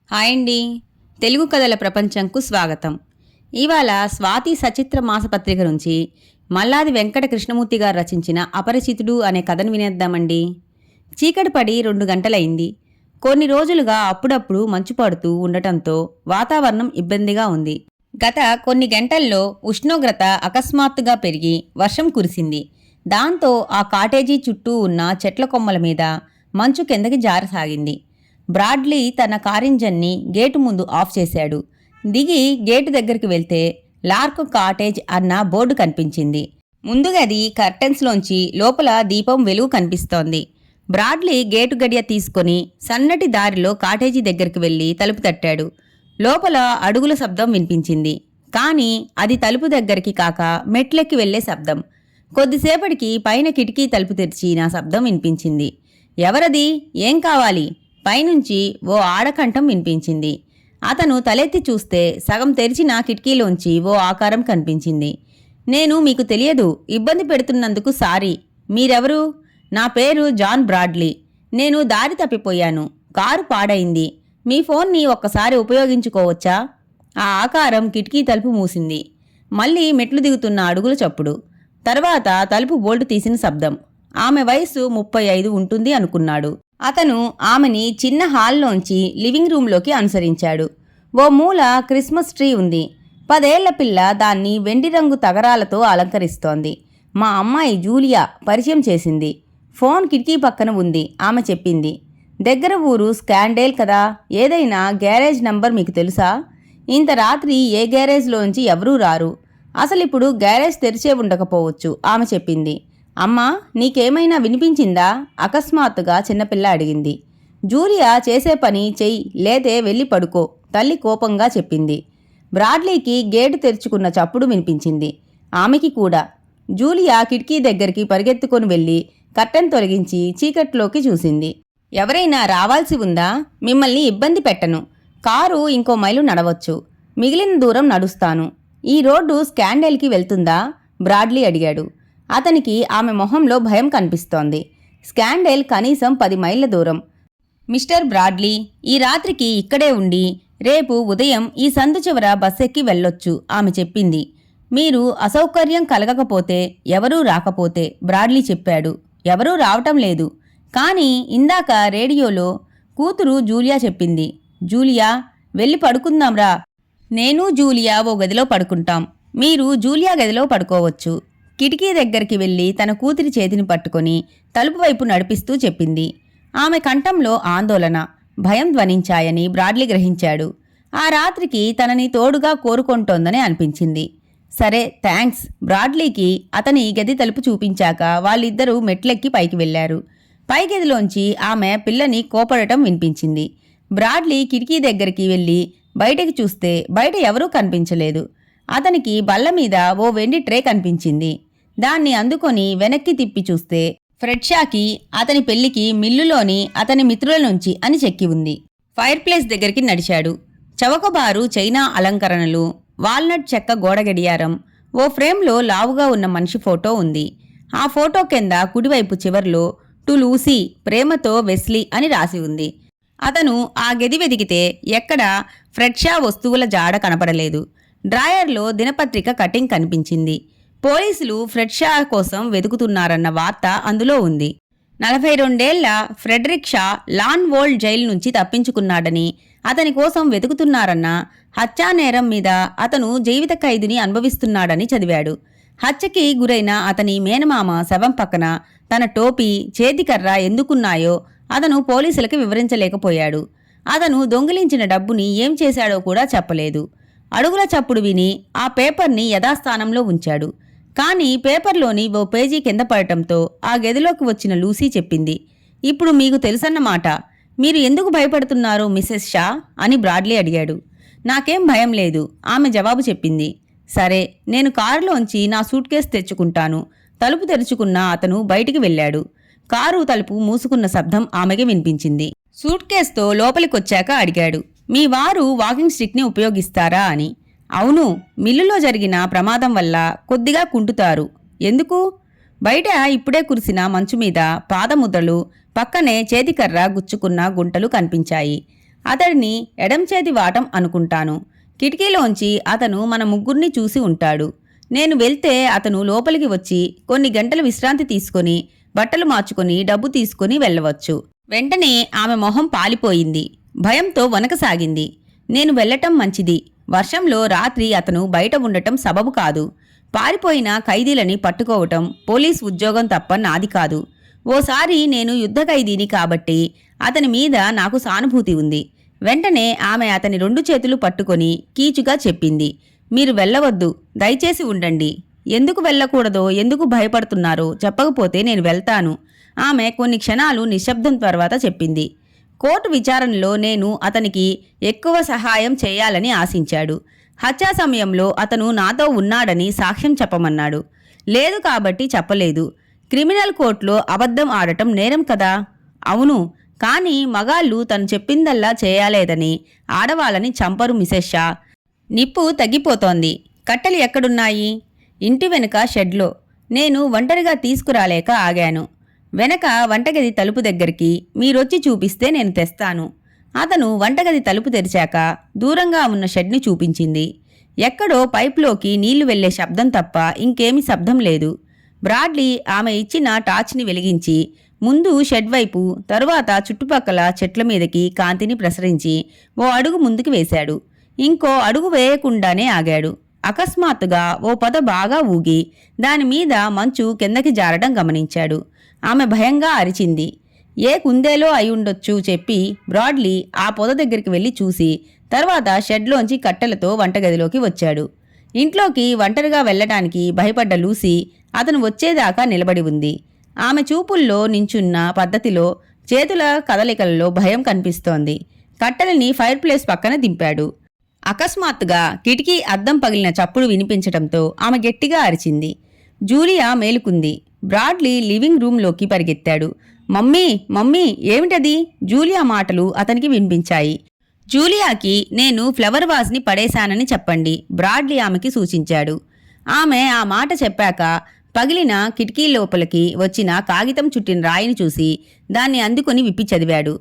Hi అండి. తెలుగు కథల ప్రపంచంకు స్వాగతం. ఇవాళ స్వాతి సచిత్ర మాసపత్రిక నుంచి మల్లాది వెంకట కృష్ణమూర్తి గారు రచించిన అపరిచితుడు అనే కథను వినేద్దామండి. చీకటి పడి 2 గంటలైంది. కొన్ని రోజులుగా అప్పుడప్పుడు మంచు పడుతూ ఉండటంతో వాతావరణం ఇబ్బందిగా ఉంది. గత కొన్ని గంటల్లో ఉష్ణోగ్రత అకస్మాత్తుగా పెరిగి వర్షం కురిసింది. దాంతో ఆ కాటేజీ చుట్టూ ఉన్న చెట్ల కొమ్మల మీద మంచు కిందకి జారసాగింది. బ్రాడ్లీ తన కారింజన్ని గేటు ముందు ఆఫ్ చేశాడు. దిగి గేటు దగ్గరికి వెళ్తే లార్క్ కాటేజ్ అన్న బోర్డు కనిపించింది. ముందు గది కర్టెన్స్లోంచి లోపల దీపం వెలుగు కనిపిస్తోంది. బ్రాడ్లీ గేటు గడియ తీసుకొని సన్నటి దారిలో కాటేజీ దగ్గరికి వెళ్లి తలుపు తట్టాడు. లోపల అడుగుల శబ్దం వినిపించింది. కానీ అది తలుపు దగ్గరికి కాక మెట్లెక్కి వెళ్లే శబ్దం. కొద్దిసేపటికి పైన కిటికీ తలుపు తెరిచిన శబ్దం వినిపించింది. ఎవరది? ఏం కావాలి? పైనుంచి ఓ ఆడకంఠం వినిపించింది. అతను తలెత్తి చూస్తే సగం తెరిచిన కిటికీలోంచి ఓ ఆకారం కనిపించింది. నేను మీకు తెలియదు, ఇబ్బంది పెడుతున్నందుకు సారీ. మీరెవరు? నా పేరు జాన్ బ్రాడ్లీ. నేను దారి తప్పిపోయాను. కారు పాడైంది. మీ ఫోన్ని ఒక్కసారి ఉపయోగించుకోవచ్చా? ఆ ఆకారం కిటికీ తలుపు మూసింది. మళ్ళీ మెట్లు దిగుతున్న అడుగుల చప్పుడు. తర్వాత తలుపు బోల్టు తీసిన శబ్దం. ఆమె వయసు 35 ఉంటుంది అనుకున్నాడు. అతను ఆమెని చిన్న హాల్లోంచి లివింగ్ రూంలోకి అనుసరించాడు. ఓ మూల క్రిస్మస్ ట్రీ ఉంది. 10 ఏళ్ల పిల్ల దాన్ని వెండి రంగు తగరాలతో అలంకరిస్తోంది. మా అమ్మాయి జూలియా పరిచయం చేసింది. ఫోన్ కిటికీ పక్కన ఉంది. ఆమె చెప్పింది. దగ్గర ఊరు స్కాండేల్ కదా. ఏదైనా గ్యారేజ్ నంబర్ మీకు తెలుసా? ఇంత రాత్రి ఏ గ్యారేజ్లోంచి ఎవరూ రారు. అసలిప్పుడు గ్యారేజ్ తెరిచే ఉండకపోవచ్చు ఆమె చెప్పింది. అమ్మా, నీకేమైనా వినిపించిందా? అకస్మాత్తుగా చిన్నపిల్ల అడిగింది. జూలియా చేసే పని చెయ్యి, లేతే వెళ్ళి పడుకో, తల్లి కోపంగా చెప్పింది. బ్రాడ్లీకి గేటు తెరుచుకున్న చప్పుడు వినిపించింది. ఆమెకి కూడా. జూలియా కిటికీ దగ్గరికి పరిగెత్తుకొని వెళ్ళి కర్టెన్ తొలగించి చీకట్లోకి చూసింది. ఎవరైనా రావాల్సి ఉందా? మిమ్మల్ని ఇబ్బంది పెట్టను. కారు ఇంకో మైలు నడవచ్చు. మిగిలిన దూరం నడుస్తాను. ఈ రోడ్డు స్కాండేల్కి వెళ్తుందా? బ్రాడ్లీ అడిగాడు. అతనికి ఆమె మొహంలో భయం కనిపిస్తోంది. స్కాండేల్ కనీసం 10 మైళ్ళ దూరం. మిస్టర్ బ్రాడ్లీ, ఈ రాత్రికి ఇక్కడే ఉండి రేపు ఉదయం ఈ సందు చివర బస్సెక్కి వెళ్ళొచ్చు ఆమె చెప్పింది. మీరు అసౌకర్యం కలగకపోతే, ఎవరూ రాకపోతే, బ్రాడ్లీ చెప్పాడు. ఎవరూ రావటం లేదు. కానీ ఇందాక రేడియోలో కూతురు జూలియా చెప్పింది. జూలియా, వెళ్ళి పడుకుందాంరా. నేను జూలియా ఓ గదిలో పడుకుంటాం. మీరు జూలియా గదిలో పడుకోవచ్చు. కిటికీ దగ్గరికి వెళ్ళి తన కూతురి చేతిని పట్టుకొని తలుపు వైపు నడిపిస్తూ చెప్పింది. ఆమె కంఠంలో ఆందోళన, భయం ధ్వనించాయని బ్రాడ్లీ గ్రహించాడు. ఆ రాత్రికి తనని తోడుగా కోరుకుంటోందని అనిపించింది. సరే, థ్యాంక్స్. బ్రాడ్లీకి అతని గది తలుపు చూపించాక వాళ్ళిద్దరూ మెట్లెక్కి పైకి వెళ్లారు. పై గదిలోంచి ఆమె పిల్లని కోపడటం వినిపించింది. బ్రాడ్లీ కిటికీ దగ్గరికి వెళ్ళి బయటకి చూస్తే బయట ఎవరూ కనిపించలేదు. అతనికి బల్ల మీద ఓ వెండి ట్రే కనిపించింది. దాన్ని అందుకొని వెనక్కి తిప్పి చూస్తే ఫ్రెడ్షాకి అతని పెళ్లికి మిల్లులోని అతని మిత్రుల నుంచి అని చెక్కి ఉంది. ఫైర్ ప్లేస్ దగ్గరికి నడిచాడు. చవకబారు చైనా అలంకరణలు, వాల్నట్ చెక్క గోడ గడియారం, ఓ ఫ్రేమ్లో లావుగా ఉన్న మనిషి ఫోటో ఉంది. ఆ ఫోటో కింద కుడివైపు చివర్లో టు లూసీ, ప్రేమతో వెస్లీ అని రాసి ఉంది. అతను ఆ గది వెదికితే ఎక్కడా ఫ్రెడ్షా వస్తువుల జాడ కనపడలేదు. డ్రాయర్లో దినపత్రిక కటింగ్ కనిపించింది. పోలీసులు ఫ్రెడ్షా కోసం వెతుకుతున్నారన్న వార్త అందులో ఉంది. 42 ఏళ్ల ఫ్రెడరిక్ షా లాన్ వోల్డ్ జైలు నుంచి తప్పించుకున్నాడని, అతని కోసం వెతుకుతున్నారన్న హత్యానేరం మీద అతను జీవిత ఖైదుని అనుభవిస్తున్నాడని చదివాడు. హత్యకి గురైన అతని మేనమామ శవం పక్కన తన టోపీ, చేతికర్ర ఎందుకున్నాయో అతను పోలీసులకు వివరించలేకపోయాడు. అతను దొంగిలించిన డబ్బుని ఏం చేశాడో కూడా చెప్పలేదు. అడుగుల చప్పుడు విని ఆ పేపర్ని యథాస్థానంలో ఉంచాడు. కానీ పేపర్లోని ఓ పేజీ కింద పడటంతో ఆ గదిలోకి వచ్చిన లూసీ చెప్పింది. ఇప్పుడు మీకు తెలుసన్నమాట. మీరు ఎందుకు భయపడుతున్నారు మిసెస్ షా అని బ్రాడ్లీ అడిగాడు. నాకేం భయం లేదు, ఆమె జవాబు చెప్పింది. సరే, నేను కారులోంచి నా సూట్ కేసు తెచ్చుకుంటాను. తలుపు తెరుచుకున్న అతను బయటికి వెళ్ళాడు. కారు తలుపు మూసుకున్న శబ్దం ఆమెకి వినిపించింది. సూట్ కేసుతో లోపలికొచ్చాక అడిగాడు. మీ వారు వాకింగ్ స్టిక్ని ఉపయోగిస్తారా అని. అవును, మిల్లులో జరిగిన ప్రమాదం వల్ల కొద్దిగా కుంటుతారు. ఎందుకు? బయట ఇప్పుడే కురిసిన మంచు మీద పాదముద్రలు, పక్కనే చేతికర్ర గుచ్చుకున్న గుంటలు కనిపించాయి. అతడిని ఎడం చేతి వాటం అనుకుంటాను. కిటికీలోంచి అతను మన ముగ్గురిని చూసి ఉంటాడు. నేను వెళ్తే అతను లోపలికి వచ్చి కొన్ని గంటలు విశ్రాంతి తీసుకొని బట్టలు మార్చుకొని డబ్బు తీసుకొని వెళ్ళవచ్చు. వెంటనే ఆమె మొహం పాలిపోయింది. భయంతో వణకసాగింది. నేను వెళ్ళటం మంచిది. వర్షంలో రాత్రి అతను బయట ఉండటం సబబు కాదు. పారిపోయిన ఖైదీలని పట్టుకోవటం పోలీస్ ఉద్యోగం తప్ప నాది కాదు. ఓసారి నేను యుద్ధ ఖైదీని కాబట్టి అతని మీద నాకు సానుభూతి ఉంది. వెంటనే ఆమె అతని 2 చేతులు పట్టుకొని కీచుగా చెప్పింది, మీరు వెళ్ళవద్దు, దయచేసి ఉండండి. ఎందుకు వెళ్ళకూడదో, ఎందుకు భయపడుతున్నారో చెప్పకపోతే నేను వెళ్తాను. ఆమె కొన్ని క్షణాలు నిశ్శబ్దం తర్వాత చెప్పింది. కోర్టు విచారణలో నేను అతనికి ఎక్కువ సహాయం చేయాలని ఆశించాడు. హత్యా సమయంలో అతను నాతో ఉన్నాడని సాక్ష్యం చెప్పమన్నాడు. లేదు కాబట్టి చెప్పలేదు. క్రిమినల్ కోర్టులో అబద్ధం ఆడటం నేరం కదా? అవును, కానీ మగాళ్ళు తను చెప్పిందల్లా చేయాలేదని ఆడవాళ్ళని చంపరు మిసెస్ షా. నిప్పు తగ్గిపోతోంది. కట్టెలు ఎక్కడున్నాయి? ఇంటి వెనుక షెడ్లో. నేను ఒంటరిగా తీసుకురాలేక ఆగాను. వెనక వంటగది తలుపు దగ్గరికి మీరొచ్చి చూపిస్తే నేను తెస్తాను. అతను వంటగది తలుపు తెరిచాక దూరంగా ఉన్న షెడ్ని చూపించింది. ఎక్కడో పైప్లోకి నీళ్లు వెళ్లే శబ్దం తప్ప ఇంకేమీ శబ్దం లేదు. బ్రాడ్లీ ఆమె ఇచ్చిన టార్చ్ని వెలిగించి ముందు షెడ్ వైపు, తరువాత చుట్టుపక్కల చెట్ల మీదకి కాంతిని ప్రసరించి ఓ అడుగు ముందుకు వేశాడు. ఇంకో అడుగు వేయకుండానే ఆగాడు. అకస్మాత్తుగా ఓ పొద బాగా ఊగి దానిమీద మంచు కిందకి జారడం గమనించాడు. ఆమె భయంగా అరిచింది. ఏ కుందేలో అయి చెప్పి బ్రాడ్లీ ఆ పొద దగ్గరికి వెళ్లి చూసి తర్వాత షెడ్లోంచి కట్టెలతో వంటగదిలోకి వచ్చాడు. ఇంట్లోకి ఒంటరిగా వెళ్లటానికి భయపడ్డ లూసీ అతను వచ్చేదాకా నిలబడి ఉంది. ఆమె చూపుల్లో నించున్న పద్ధతిలో, చేతుల కదలికలలో భయం కనిపిస్తోంది. కట్టెలని ఫైర్ ప్లేస్ పక్కన దింపాడు. అకస్మాత్తుగా కిటికీ అద్దం పగిలిన చప్పుడు వినిపించటంతో ఆమె గట్టిగా అరిచింది. జూలియా మేలుకుంది. బ్రాడ్లీ లివింగ్ రూంలోకి పరిగెత్తాడు. మమ్మీ, మమ్మీ, ఏమిటది? జూలియా మాటలు అతనికి వినిపించాయి. జూలియాకి నేను ఫ్లవర్ వాజ్ని పడేశానని చెప్పండి, బ్రాడ్లీ ఆమెకి సూచించాడు. ఆమె ఆ మాట చెప్పాక పగిలిన కిటికీ లోపలికి వచ్చిన కాగితం చుట్టిన రాయిని చూసి దాన్ని అందుకొని విప్పి చదివాడు.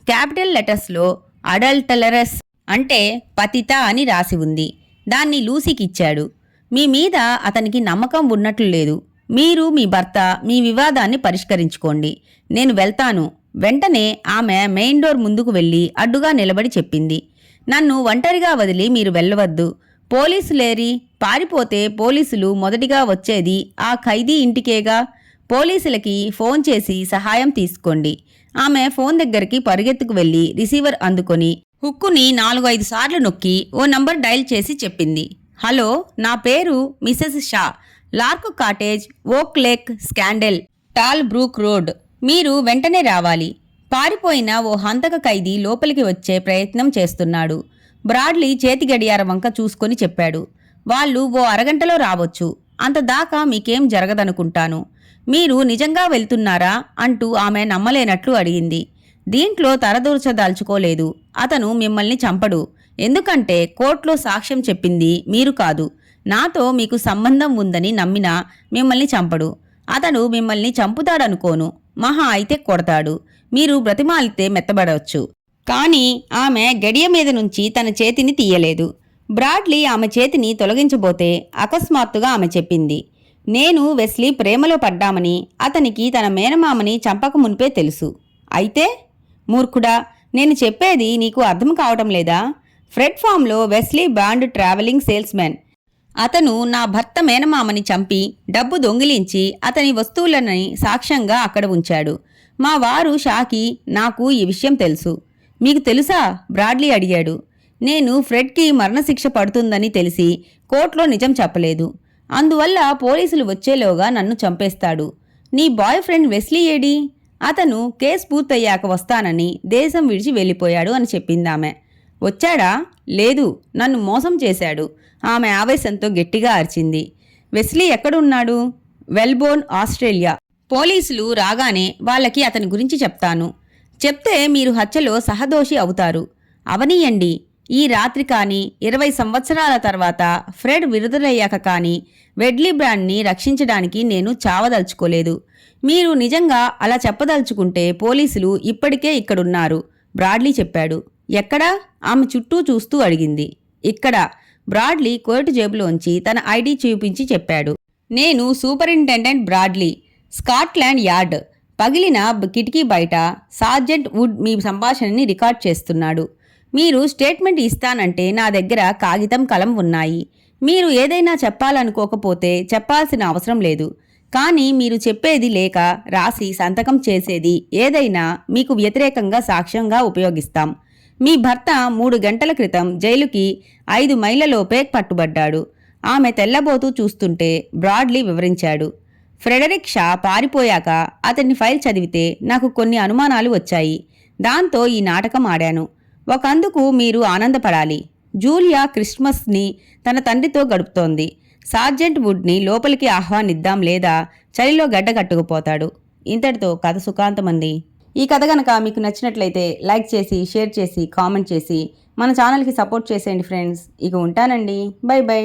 క్యాపిటల్ లెటర్స్లో అడల్టరస్ అంటే పతిత అని రాసి ఉంది. దాన్ని లూసీకిచ్చాడు. మీ మీద అతనికి నమ్మకం ఉన్నట్లు లేదు. మీరు మీ భర్త మీ వివాదాన్ని పరిష్కరించుకోండి. నేను వెళ్తాను. వెంటనే ఆమె మెయిన్ డోర్ ముందుకు వెళ్ళి అడ్డుగా నిలబడి చెప్పింది. నన్ను ఒంటరిగా వదిలి మీరు వెళ్ళవద్దు. పోలీసులేరి? పారిపోతే పోలీసులు మొదటిగా వచ్చేది ఆ ఖైదీ ఇంటికేగా. పోలీసులకి ఫోన్ చేసి సహాయం తీసుకోండి. ఆమె ఫోన్ దగ్గరికి పరుగెత్తుకు వెళ్లి రిసీవర్ అందుకొని హుక్కుని 4-5 సార్లు నొక్కి ఓ నంబర్ డయల్ చేసి చెప్పింది. హలో, నా పేరు మిసెస్ షా, లార్క్ కాటేజ్, ఓక్ లేక్, స్కాండెల్, టాల్ బ్రూక్ రోడ్. మీరు వెంటనే రావాలి. పారిపోయిన ఓ హంతక ఖైదీ లోపలికి వచ్చే ప్రయత్నం చేస్తున్నాడు. బ్రాడ్లీ చేతి గడియారం వంక చూసుకొని చెప్పాడు. వాళ్ళు ఓ అరగంటలో రావచ్చు. అంతదాకా మీకేం జరగదనుకుంటాను. మీరు నిజంగా వెళ్తున్నారా అంటూ ఆమె నమ్మలేనట్లు అడిగింది. దీంట్లో తరదూర్చదాల్చుకోలేదు. అతను మిమ్మల్ని చంపడు. ఎందుకంటే కోర్టులో సాక్ష్యం చెప్పింది మీరు కాదు. నాతో మీకు సంబంధం ఉందని నమ్మినా మిమ్మల్ని చంపడు. అతను మిమ్మల్ని చంపుతాడనుకోను. మహా అయితే కొడతాడు. మీరు బ్రతిమాలితే మెత్తబడవచ్చు. కానీ ఆమె గడియ మీద నుంచి తన చేతిని తీయలేదు. బ్రాడ్లీ ఆమె చేతిని తొలగించబోతే అకస్మాత్తుగా ఆమె చెప్పింది. నేను వెస్లీ ప్రేమలో పడ్డామని అతనికి తన మేనమామని చంపక మునిపే తెలుసు. అయితే? మూర్ఖుడా, నేను చెప్పేది నీకు అర్థం కావటం లేదా? ఫ్రెడ్ ఫామ్లో వెస్లీ బాండ్ ట్రావెలింగ్ సేల్స్మెన్. అతను నా భర్త మేనమామని చంపి డబ్బు దొంగిలించి అతని వస్తువులని సాక్ష్యంగా అక్కడ ఉంచాడు. మా వారు షాకి నాకు ఈ విషయం తెలుసు. మీకు తెలుసా? బ్రాడ్లీ అడిగాడు. నేను ఫ్రెడ్కి మరణశిక్ష పడుతుందని తెలిసి కోర్టులో నిజం చెప్పలేదు. అందువల్ల పోలీసులు వచ్చేలోగా నన్ను చంపేస్తాడు. నీ బాయ్ ఫ్రెండ్ వెస్లీ ఏడి? అతను కేసు పూర్తయ్యాక వస్తానని దేశం విడిచి వెళ్ళిపోయాడు అని చెప్పిందామె. వచ్చాడా? లేదు, నన్ను మోసం చేశాడు. ఆమె ఆవేశంతో గట్టిగా అరిచింది. వెస్లీ ఎక్కడున్నాడు? వెల్బోర్న్, ఆస్ట్రేలియా. పోలీసులు రాగానే వాళ్ళకి అతని గురించి చెప్తాను. చెప్తే మీరు హత్యలో సహదోషి అవుతారు. అవనీయండి. ఈ రాత్రి కానీ 20 సంవత్సరాల తర్వాత ఫ్రెడ్ విడుదలయ్యాక కానీ వెడ్లీ బ్రాండ్ని రక్షించడానికి నేను చావదలుచుకోలేదు. మీరు నిజంగా అలా చెప్పదలుచుకుంటే పోలీసులు ఇప్పటికే ఇక్కడున్నారు, బ్రాడ్లీ చెప్పాడు. ఎక్కడా? ఆమె చుట్టూ చూస్తూ అడిగింది. ఇక్కడ. బ్రాడ్లీ కోటు జేబులోంచి తన ఐడి చూపించి చెప్పాడు. నేను సూపరింటెండెంట్ బ్రాడ్లీ, స్కాట్లాండ్ యార్డ్. పగిలిన కిటికీ బయట సార్జెంట్ వుడ్ మీ సంభాషణని రికార్డ్ చేస్తున్నాడు. మీరు స్టేట్మెంట్ ఇస్తానంటే నా దగ్గర కాగితం కలం ఉన్నాయి. మీరు ఏదైనా చెప్పాలనుకోకపోతే చెప్పాల్సిన అవసరం లేదు. కానీ మీరు చెప్పేది లేక రాసి సంతకం చేసేది ఏదైనా మీకు వ్యతిరేకంగా సాక్ష్యంగా ఉపయోగిస్తాం. మీ భర్త 3 గంటల క్రితం జైలుకి 5 మైళ్ళలోపే పట్టుబడ్డాడు. ఆమె తెల్లబోతూ చూస్తుంటే బ్రాడ్లీ వివరించాడు. ఫ్రెడరిక్ షా పారిపోయాక అతని ఫైల్ చదివితే నాకు కొన్ని అనుమానాలు వచ్చాయి. దాంతో ఈ నాటకం ఆడాను. ఒకందుకు మీరు ఆనందపడాలి. జూలియా క్రిస్మస్ని తన తండ్రితో గడుపుతోంది. సార్జెంట్ వుడ్ని లోపలికి ఆహ్వానిద్దాం లేదా చలిలో గడ్డకట్టుకుపోతాడు. ఇంతటితో కథ సుఖాంతమంది. ఈ కథ గనక మీకు నచ్చినట్లయితే లైక్ చేసి, షేర్ చేసి, కామెంట్ చేసి మన ఛానల్కి సపోర్ట్ చేసేయండి ఫ్రెండ్స్. ఇక ఉంటానండి. By by.